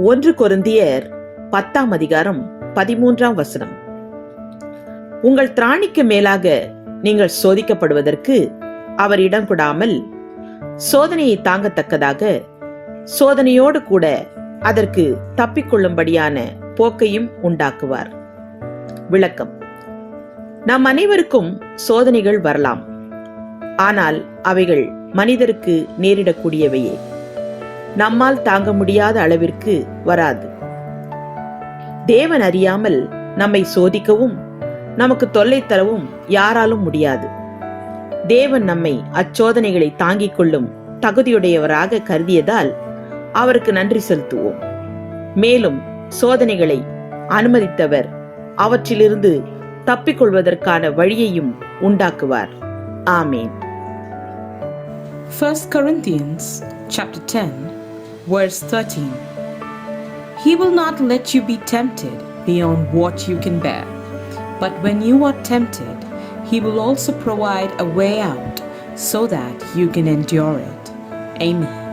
1 கொரிந்தியர் 10:13 உங்கள் திராணிக்கு மேலாக நீங்கள் சோதிக்கப்படுவதற்கு அவர் இடம் கொடாமல் சோதனையை தாங்கத்தக்கதாக சோதனையோடு கூட அதற்கு தப்பிக்கொள்ளும்படியான போக்கையும் உண்டாக்குவார். விளக்கம்: நம் அனைவருக்கும் சோதனைகள் வரலாம். ஆனால் அவைகள் மனிதருக்கு நேரிடக்கூடியவையே, நம்மால் தாங்க முடியாத அளவிற்கு வராது. தேவன் அறியாமல் நம்மை சோதிக்கவும் நமக்கு தொல்லை தரவும் யாராலும் முடியாது. தேவன் நம்மை அச்சோதனைகளை தாங்கிக் கொள்ளும் தகுதியுடையவராக கருதியதால் அவருக்கு நன்றி செலுத்துவோம். மேலும் சோதனைகளை அனுமதித்தவர் அவற்றிலிருந்து தப்பிக்கொள்வதற்கான வழியையும் உண்டாக்குவார். ஆமேன். 1 Corinthians chapter 10 verse 13. He will not let you be tempted beyond what you can bear, but when you are tempted, He will also provide a way out so that you can endure it. Amen.